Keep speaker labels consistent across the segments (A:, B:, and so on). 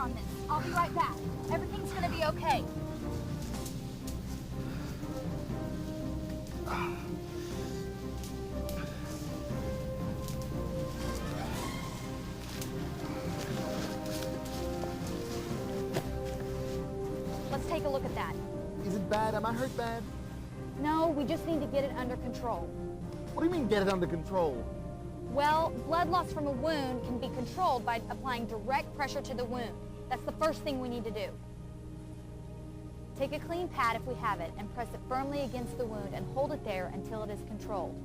A: on this. I'll be right back. Everything's gonna be okay. Let's take a look at that.
B: Is it bad? Am I hurt bad?
A: No, we just need to get it under control.
B: What do you mean get it under control?
A: Well, blood loss from a wound can be controlled by applying direct pressure to the wound. That's the first thing we need to do. Take a clean pad if we have it and press it firmly against the wound and hold it there until it is controlled.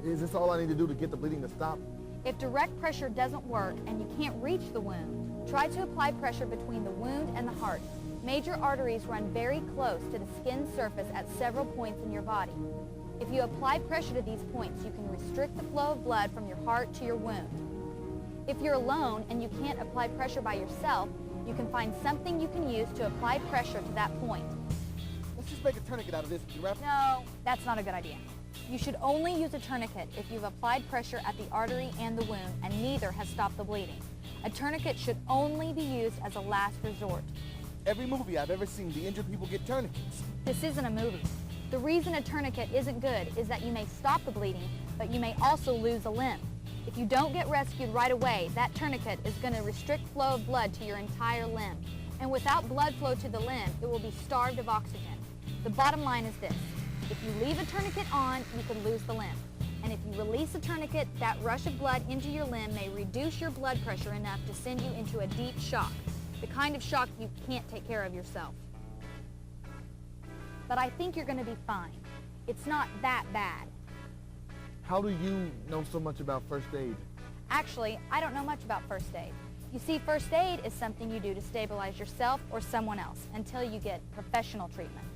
B: Is this all I need to do to get the bleeding to stop?
A: If direct pressure doesn't work and you can't reach the wound, try to apply pressure between the wound and the heart. Major arteries run very close to the skin surface at several points in your body. If you apply pressure to these points, you can restrict the flow of blood from your heart to your wound. If you're alone and you can't apply pressure by yourself, you can find something you can use to apply pressure to that point.
B: Let's just make a tourniquet out of this, Ref.
A: No, that's not a good idea. You should only use a tourniquet if you've applied pressure at the artery and the wound and neither has stopped the bleeding. A tourniquet should only be used as a last resort.
B: Every movie I've ever seen, the injured people get tourniquets.
A: This isn't a movie. The reason a tourniquet isn't good is that you may stop the bleeding, but you may also lose a limb. If you don't get rescued right away, that tourniquet is going to restrict flow of blood to your entire limb. And without blood flow to the limb, it will be starved of oxygen. The bottom line is this. If you leave a tourniquet on, you could lose the limb. And if you release a tourniquet, that rush of blood into your limb may reduce your blood pressure enough to send you into a deep shock. The kind of shock you can't take care of yourself. But I think you're going to be fine. It's not that bad.
B: How do you know so much about first aid?
A: Actually, I don't know much about first aid. You see, first aid is something you do to stabilize yourself or someone else until you get professional treatment.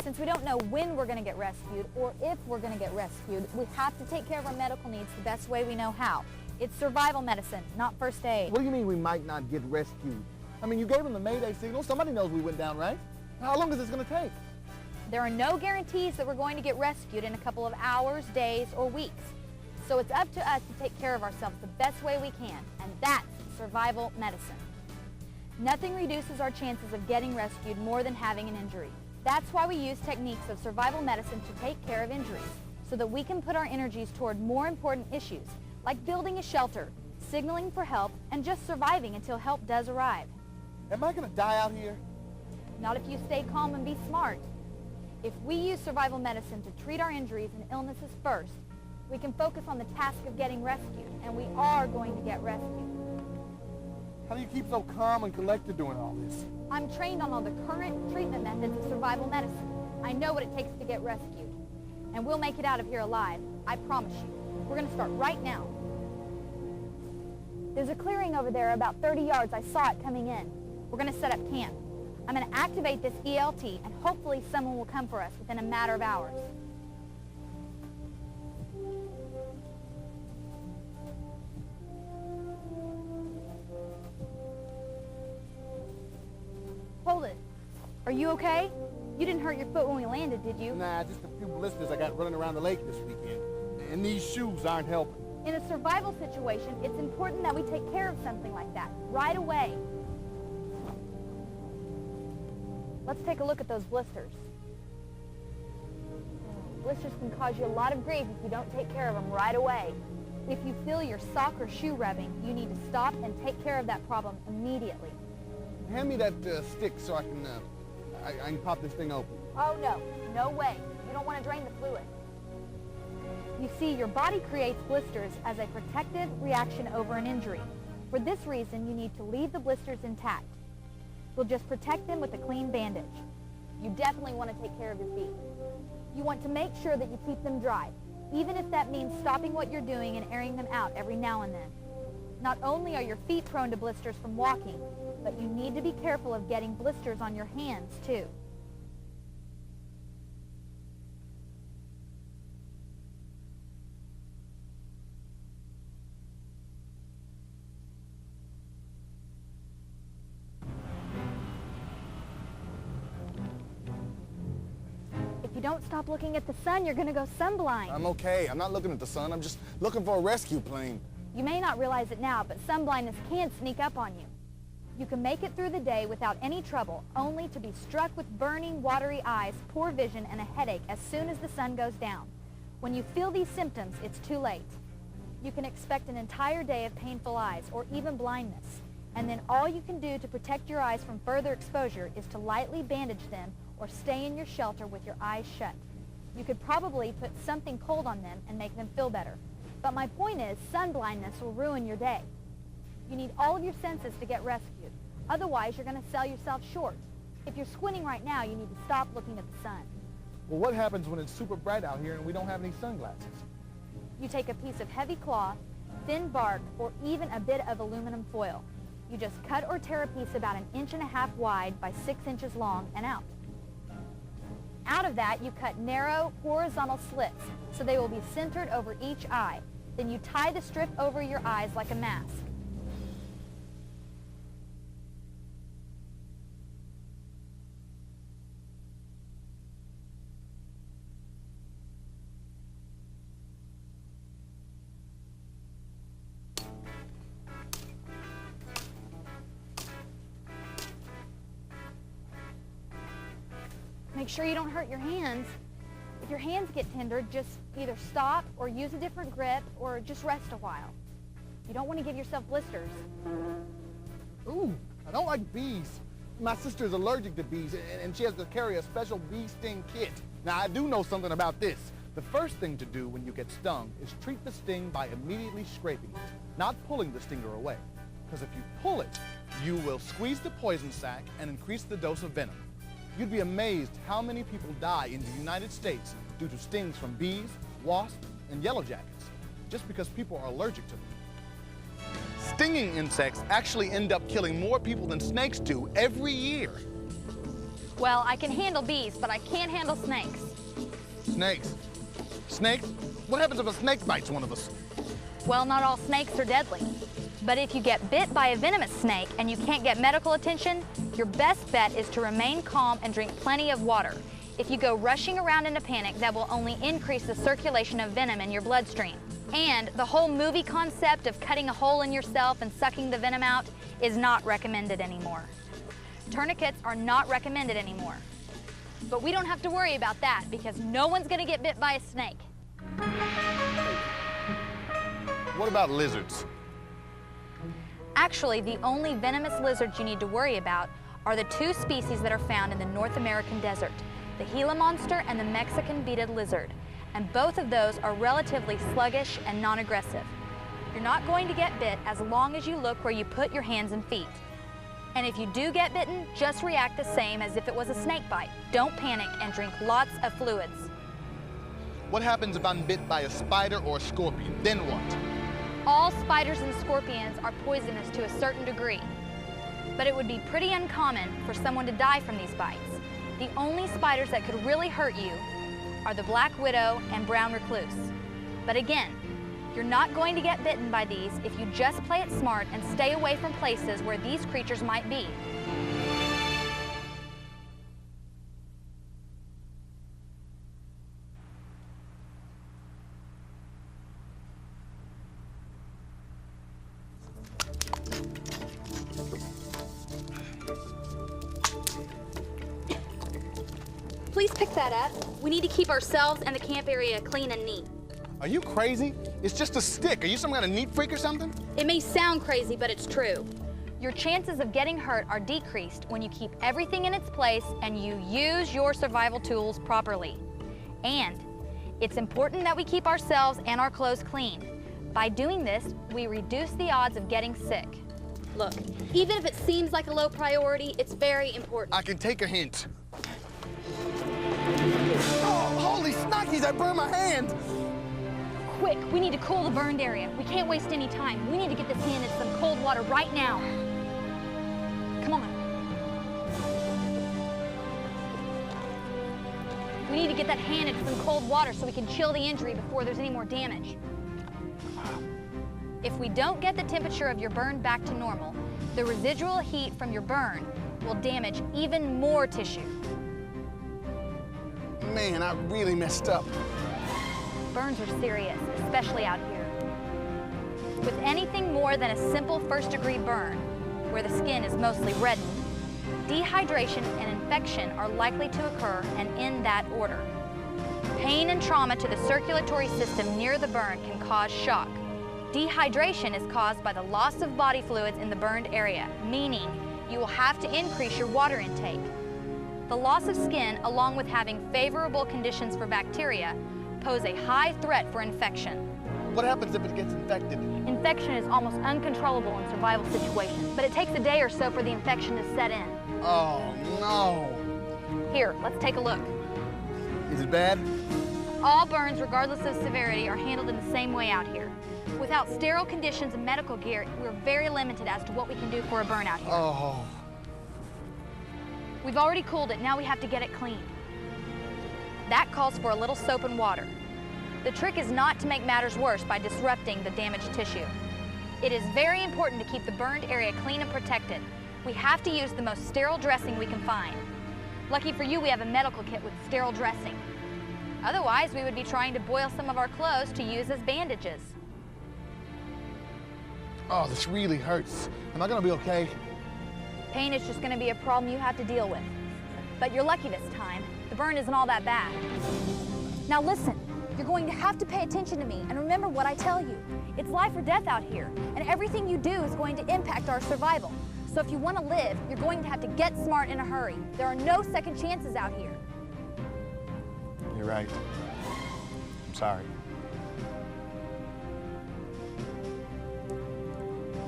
A: Since we don't know when we're going to get rescued or if we're going to get rescued, we have to take care of our medical needs the best way we know how. It's survival medicine, not first aid.
B: What do you mean we might not get rescued? I mean, you gave them the Mayday signal. Somebody knows we went down, right? How long is this going to take?
A: There are no guarantees that we're going to get rescued in a couple of hours, days, or weeks. So it's up to us to take care of ourselves the best way we can, and that's survival medicine. Nothing reduces our chances of getting rescued more than having an injury. That's why we use techniques of survival medicine to take care of injuries, so that we can put our energies toward more important issues, like building a shelter, signaling for help, and just surviving until help does arrive.
B: Am I going to die out here?
A: Not if you stay calm and be smart. If we use survival medicine to treat our injuries and illnesses first, we can focus on the task of getting rescued, and we are going to get rescued.
B: How do you keep so calm and collected doing all this?
A: I'm trained on all the current treatment methods of survival medicine. I know what it takes to get rescued. And we'll make it out of here alive, I promise you. We're going to start right now. There's a clearing over there about 30 yards. I saw it coming in. We're going to set up camp. I'm going to activate this ELT, and hopefully someone will come for us within a matter of hours. Hold it. Are you okay? You didn't hurt your foot when we landed, did you?
B: Nah, just a few blisters I got running around the lake this weekend. And these shoes aren't helping.
A: In a survival situation, it's important that we take care of something like that right away. Let's take a look at those blisters. Blisters can cause you a lot of grief if you don't take care of them right away. If you feel your sock or shoe rubbing, you need to stop and take care of that problem immediately.
B: Hand me that stick so I can pop this thing open.
A: Oh no, no way. You don't want to drain the fluid. You see, your body creates blisters as a protective reaction over an injury. For this reason, you need to leave the blisters intact. We'll just protect them with a clean bandage. You definitely want to take care of your feet. You want to make sure that you keep them dry, even if that means stopping what you're doing and airing them out every now and then. Not only are your feet prone to blisters from walking, but you need to be careful of getting blisters on your hands, too. If you don't stop looking at the sun, you're going to go sunblind.
B: I'm okay. I'm not looking at the sun. I'm just looking for a rescue plane.
A: You may not realize it now, but sun blindness can sneak up on you. You can make it through the day without any trouble, only to be struck with burning, watery eyes, poor vision, and a headache as soon as the sun goes down. When you feel these symptoms, it's too late. You can expect an entire day of painful eyes or even blindness, and then all you can do to protect your eyes from further exposure is to lightly bandage them or stay in your shelter with your eyes shut. You could probably put something cold on them and make them feel better. But my point is, sun blindness will ruin your day. You need all of your senses to get rescued. Otherwise, you're going to sell yourself short. If you're squinting right now, you need to stop looking at the sun.
B: Well, what happens when it's super bright out here and we don't have any sunglasses?
A: You take a piece of heavy cloth, thin bark, or even a bit of aluminum foil. You just cut or tear a piece about 1.5 inches wide by 6 inches long and out. Out of that, you cut narrow, horizontal slits so they will be centered over each eye. Then you tie the strip over your eyes like a mask. Make sure you don't hurt your hands. If your hands get tender, just either stop or use a different grip or just rest a while. You don't want to give yourself blisters.
B: Ooh, I don't like bees. My sister's allergic to bees, and she has to carry a special bee sting kit. Now, I do know something about this. The first thing to do when you get stung is treat the sting by immediately scraping it, not pulling the stinger away. Because if you pull it, you will squeeze the poison sac and increase the dose of venom. You'd be amazed how many people die in the United States due to stings from bees, wasps, and yellow jackets, just because people are allergic to them. Stinging insects actually end up killing more people than snakes do every year.
A: Well, I can handle bees, but I can't handle snakes.
B: Snakes? Snakes? What happens if a snake bites one of us?
A: Well, not all snakes are deadly. But if you get bit by a venomous snake and you can't get medical attention, your best bet is to remain calm and drink plenty of water. If you go rushing around in a panic, that will only increase the circulation of venom in your bloodstream. And the whole movie concept of cutting a hole in yourself and sucking the venom out is not recommended anymore. Tourniquets are not recommended anymore. But we don't have to worry about that because no one's going to get bit by a snake.
B: What about lizards?
A: Actually, the only venomous lizards you need to worry about are the two species that are found in the North American desert, the Gila monster and the Mexican beaded lizard. And both of those are relatively sluggish and non-aggressive. You're not going to get bit as long as you look where you put your hands and feet. And if you do get bitten, just react the same as if it was a snake bite. Don't panic and drink lots of fluids.
B: What happens if I'm bit by a spider or a scorpion? Then what?
A: All spiders and scorpions are poisonous to a certain degree, but it would be pretty uncommon for someone to die from these bites. The only spiders that could really hurt you are the black widow and brown recluse. But again, you're not going to get bitten by these if you just play it smart and stay away from places where these creatures might be. Please pick that up. We need to keep ourselves and the camp area clean and neat.
B: Are you crazy? It's just a stick. Are you some kind of neat freak or something?
A: It may sound crazy, but it's true. Your chances of getting hurt are decreased when you keep everything in its place and you use your survival tools properly. And it's important that we keep ourselves and our clothes clean. By doing this, we reduce the odds of getting sick. Look, even if it seems like a low priority, it's very important.
B: I can take a hint. Oh, holy snackies, I burned my hand!
A: Quick, we need to cool the burned area. We can't waste any time. We need to get this hand in some cold water right now. Come on. We need to get that hand into some cold water so we can chill the injury before there's any more damage. If we don't get the temperature of your burn back to normal, the residual heat from your burn will damage even more tissue.
B: Man, I really messed up.
A: Burns are serious, especially out here. With anything more than a simple first-degree burn, where the skin is mostly reddened, dehydration and infection are likely to occur, and in that order. Pain and trauma to the circulatory system near the burn can cause shock. Dehydration is caused by the loss of body fluids in the burned area, meaning you will have to increase your water intake. The loss of skin, along with having favorable conditions for bacteria, pose a high threat for infection.
B: What happens if it gets infected?
A: Infection is almost uncontrollable in survival situations, but it takes a day or so for the infection to set in.
B: Oh, no.
A: Here, let's take a look.
B: Is it bad?
A: All burns, regardless of severity, are handled in the same way out here. Without sterile conditions and medical gear, we're very limited as to what we can do for a burn out here.
B: Oh.
A: We've already cooled it, now we have to get it clean. That calls for a little soap and water. The trick is not to make matters worse by disrupting the damaged tissue. It is very important to keep the burned area clean and protected. We have to use the most sterile dressing we can find. Lucky for you, we have a medical kit with sterile dressing. Otherwise, we would be trying to boil some of our clothes to use as bandages.
B: Oh, this really hurts. Am I gonna be okay?
A: Pain is just gonna be a problem you have to deal with. But you're lucky this time. The burn isn't all that bad. Now listen, you're going to have to pay attention to me and remember what I tell you. It's life or death out here, and everything you do is going to impact our survival. So if you want to live, you're going to have to get smart in a hurry. There are no second chances out here.
B: You're right. I'm sorry.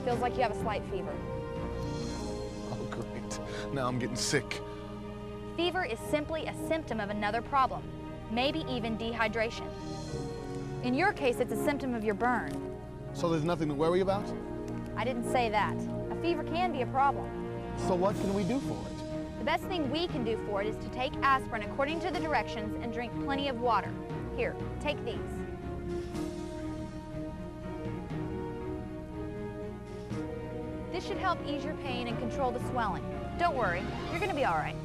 A: Feels like you have a slight fever.
B: Oh, great. Now I'm getting sick.
A: Fever is simply a symptom of another problem, maybe even dehydration. In your case, it's a symptom of your burn.
B: So there's nothing to worry about?
A: I didn't say that. A fever can be a problem.
B: So what can we do for it?
A: The best thing we can do for it is to take aspirin according to the directions and drink plenty of water. Here, take these. This should help ease your pain and control the swelling. Don't worry, you're gonna be all right.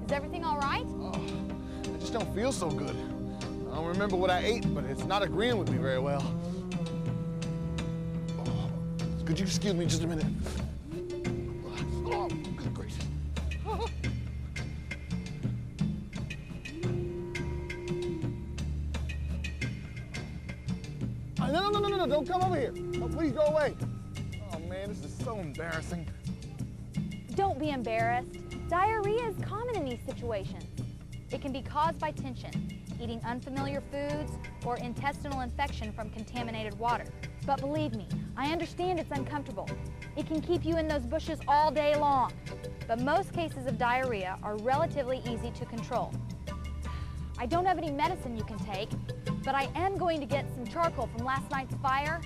A: Is everything all right?
B: Oh, I just don't feel so good. I don't remember what I ate, but it's not agreeing with me very well. Oh, could you excuse me just a minute? Oh, good gracious. No, don't come over here. Oh, please go away. Oh man, this is so embarrassing.
A: Don't be embarrassed. Diarrhea is common in these situations. It can be caused by tension, eating unfamiliar foods, or intestinal infection from contaminated water. But believe me, I understand it's uncomfortable. It can keep you in those bushes all day long. But most cases of diarrhea are relatively easy to control. I don't have any medicine you can take, but I am going to get some charcoal from last night's fire.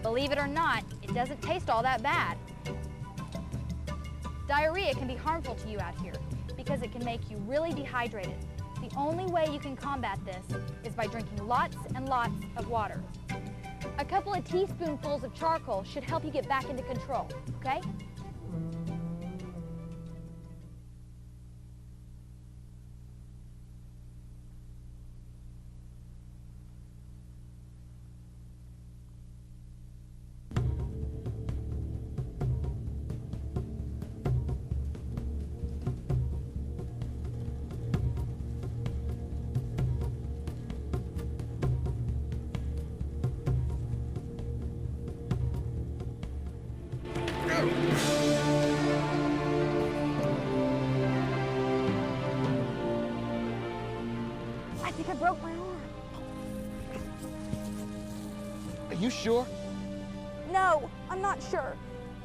A: Believe it or not, it doesn't taste all that bad. Diarrhea can be harmful to you out here because it can make you really dehydrated. The only way you can combat this is by drinking lots and lots of water. A couple of teaspoonfuls of charcoal should help you get back into control, okay? I think I broke my arm.
B: Are you sure?
A: No, I'm not sure.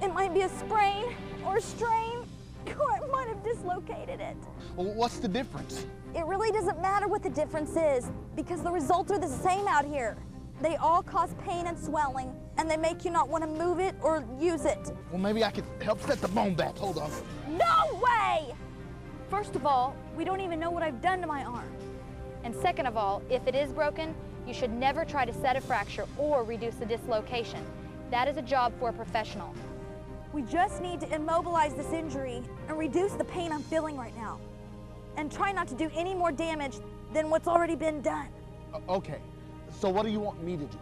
A: It might be a sprain or a strain, or I might have dislocated it.
B: Well, what's the difference?
A: It really doesn't matter what the difference is, because the results are the same out here. They all cause pain and swelling, and they make you not want to move it or use it.
B: Well, maybe I could help set the bone back. Hold on.
A: No way! First of all, we don't even know what I've done to my arm. And second of all, if it is broken, you should never try to set a fracture or reduce the dislocation. That is a job for a professional.
C: We just need to immobilize this injury and reduce the pain I'm feeling right now. And try not to do any more damage than what's already been done.
B: Okay, so what do you want me to do?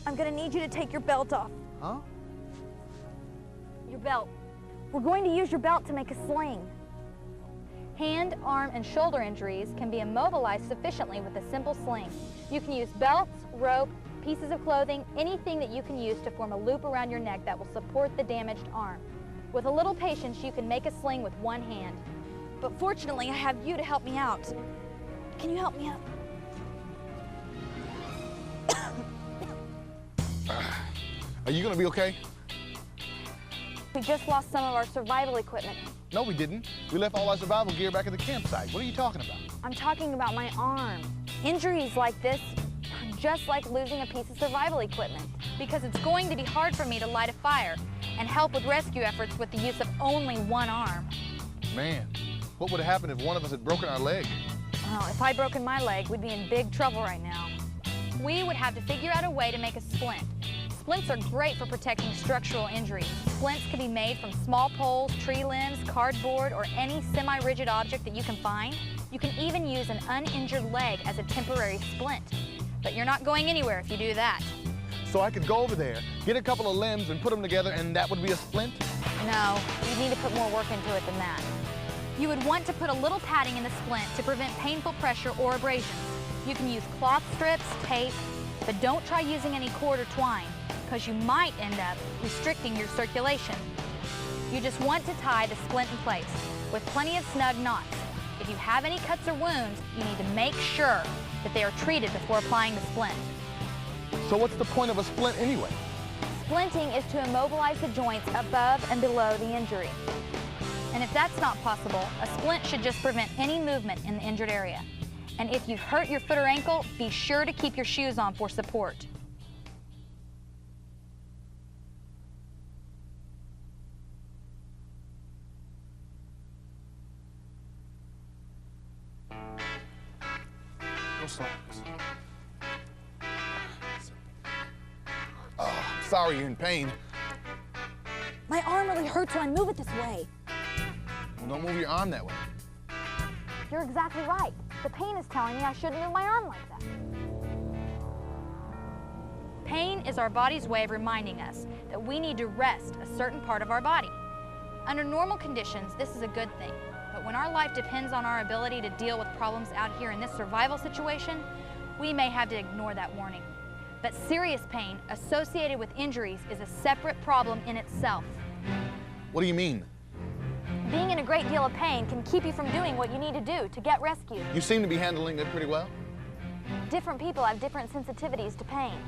C: I'm gonna need you to take your belt off.
B: Huh?
C: Your belt. We're going to use your belt to make a sling.
A: Hand, arm, and shoulder injuries can be immobilized sufficiently with a simple sling. You can use belts, rope, pieces of clothing, anything that you can use to form a loop around your neck that will support the damaged arm. With a little patience, you can make a sling with one hand.
C: But fortunately, I have you to help me out. Can you help me out?
B: Are you gonna be okay?
C: We just lost some of our survival equipment.
B: No, we didn't. We left all our survival gear back at the campsite. What are you talking about?
C: I'm talking about my arm.
A: Injuries like this are just like losing a piece of survival equipment, because it's going to be hard for me to light a fire and help with rescue efforts with the use of only one arm.
B: Man, what would have happened if one of us had broken our leg?
A: Well, if I'd broken my leg, we'd be in big trouble right now. We would have to figure out a way to make a splint. Splints are great for protecting structural injuries. Splints can be made from small poles, tree limbs, cardboard, or any semi-rigid object that you can find. You can even use an uninjured leg as a temporary splint. But you're not going anywhere if you do that.
B: So I could go over there, get a couple of limbs and put them together, and that would be a splint?
A: No, you need to put more work into it than that. You would want to put a little padding in the splint to prevent painful pressure or abrasions. You can use cloth strips, tape, but don't try using any cord or twine, because you might end up restricting your circulation. You just want to tie the splint in place with plenty of snug knots. If you have any cuts or wounds, you need to make sure that they are treated before applying the splint.
B: So what's the point of a splint anyway?
A: Splinting is to immobilize the joints above and below the injury. And if that's not possible, a splint should just prevent any movement in the injured area. And if you've hurt your foot or ankle, be sure to keep your shoes on for support.
B: Go slow. Oh, sorry you're in pain.
C: My arm really hurts when I move it this way.
B: Well, don't move your arm that way.
A: You're exactly right. The pain is telling me I shouldn't move my arm like that. Pain is our body's way of reminding us that we need to rest a certain part of our body. Under normal conditions, this is a good thing. But when our life depends on our ability to deal with problems out here in this survival situation, we may have to ignore that warning. But serious pain associated with injuries is a separate problem in itself.
B: What do you mean?
A: Being in a great deal of pain can keep you from doing what you need to do to get rescued.
B: You seem to be handling it pretty well.
A: Different people have different sensitivities to pain.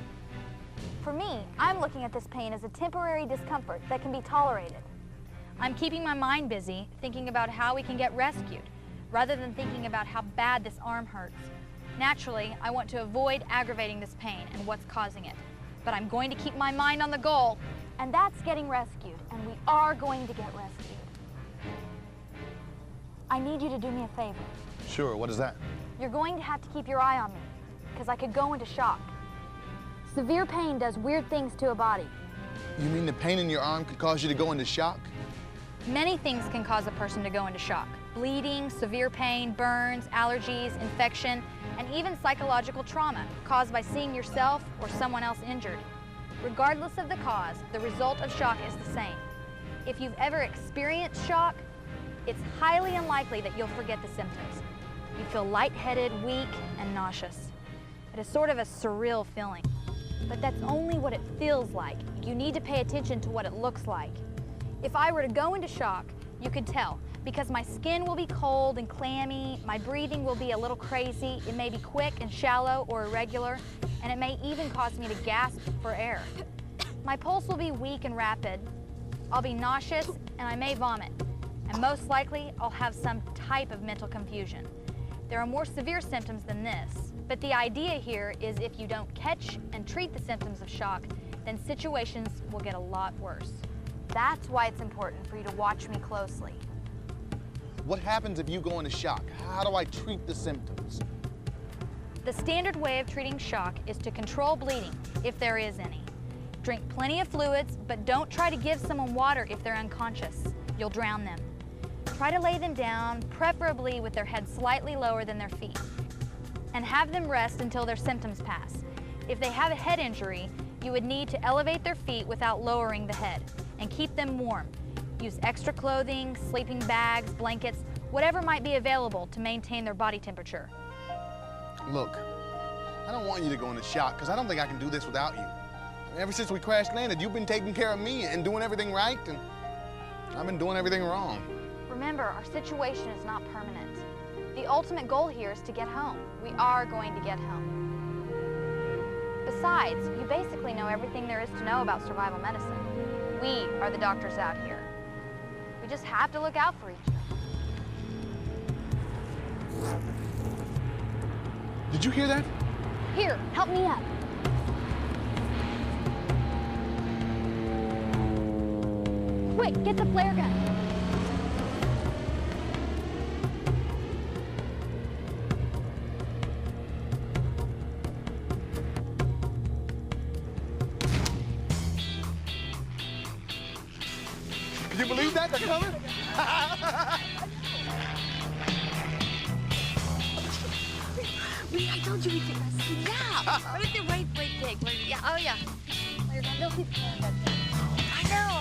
A: For me, I'm looking at this pain as a temporary discomfort that can be tolerated. I'm keeping my mind busy thinking about how we can get rescued, rather than thinking about how bad this arm hurts. Naturally, I want to avoid aggravating this pain and what's causing it. But I'm going to keep my mind on the goal, and that's getting rescued, and we are going to get rescued. I need you to do me a favor.
B: Sure, what is that?
A: You're going to have to keep your eye on me, because I could go into shock. Severe pain does weird things to a body.
B: You mean the pain in your arm could cause you to go into shock?
A: Many things can cause a person to go into shock. Bleeding, severe pain, burns, allergies, infection, and even psychological trauma caused by seeing yourself or someone else injured. Regardless of the cause, the result of shock is the same. If you've ever experienced shock, it's highly unlikely that you'll forget the symptoms. You feel lightheaded, weak, and nauseous. It is sort of a surreal feeling. But that's only what it feels like. You need to pay attention to what it looks like. If I were to go into shock, you could tell, because my skin will be cold and clammy, my breathing will be a little crazy, it may be quick and shallow or irregular, and it may even cause me to gasp for air. My pulse will be weak and rapid, I'll be nauseous, and I may vomit. And most likely, I'll have some type of mental confusion. There are more severe symptoms than this, but the idea here is if you don't catch and treat the symptoms of shock, then situations will get a lot worse. That's why it's important for you to watch me closely.
B: What happens if you go into shock? How do I treat the symptoms?
A: The standard way of treating shock is to control bleeding, if there is any. Drink plenty of fluids, but don't try to give someone water if they're unconscious. You'll drown them. Try to lay them down, preferably with their head slightly lower than their feet, and have them rest until their symptoms pass. If they have a head injury, you would need to elevate their feet without lowering the head, and keep them warm. Use extra clothing, sleeping bags, blankets, whatever might be available to maintain their body temperature.
B: Look, I don't want you to go into shock, because I don't think I can do this without you. Ever since we crash landed, you've been taking care of me and doing everything right, and I've been doing everything wrong.
A: Remember, our situation is not permanent. The ultimate goal here is to get home. We are going to get home. Besides, you basically know everything there is to know about survival medicine. We are the doctors out here. We just have to look out for each other.
B: Did you hear that?
A: Here, help me up. Quick, get the flare gun.
B: Can you believe that? They're coming?
D: I told you we could rescue. Yeah. Wait, Pig. Yeah. Oh, yeah.
A: Flare gun, they'll see the flare gun.
D: I know.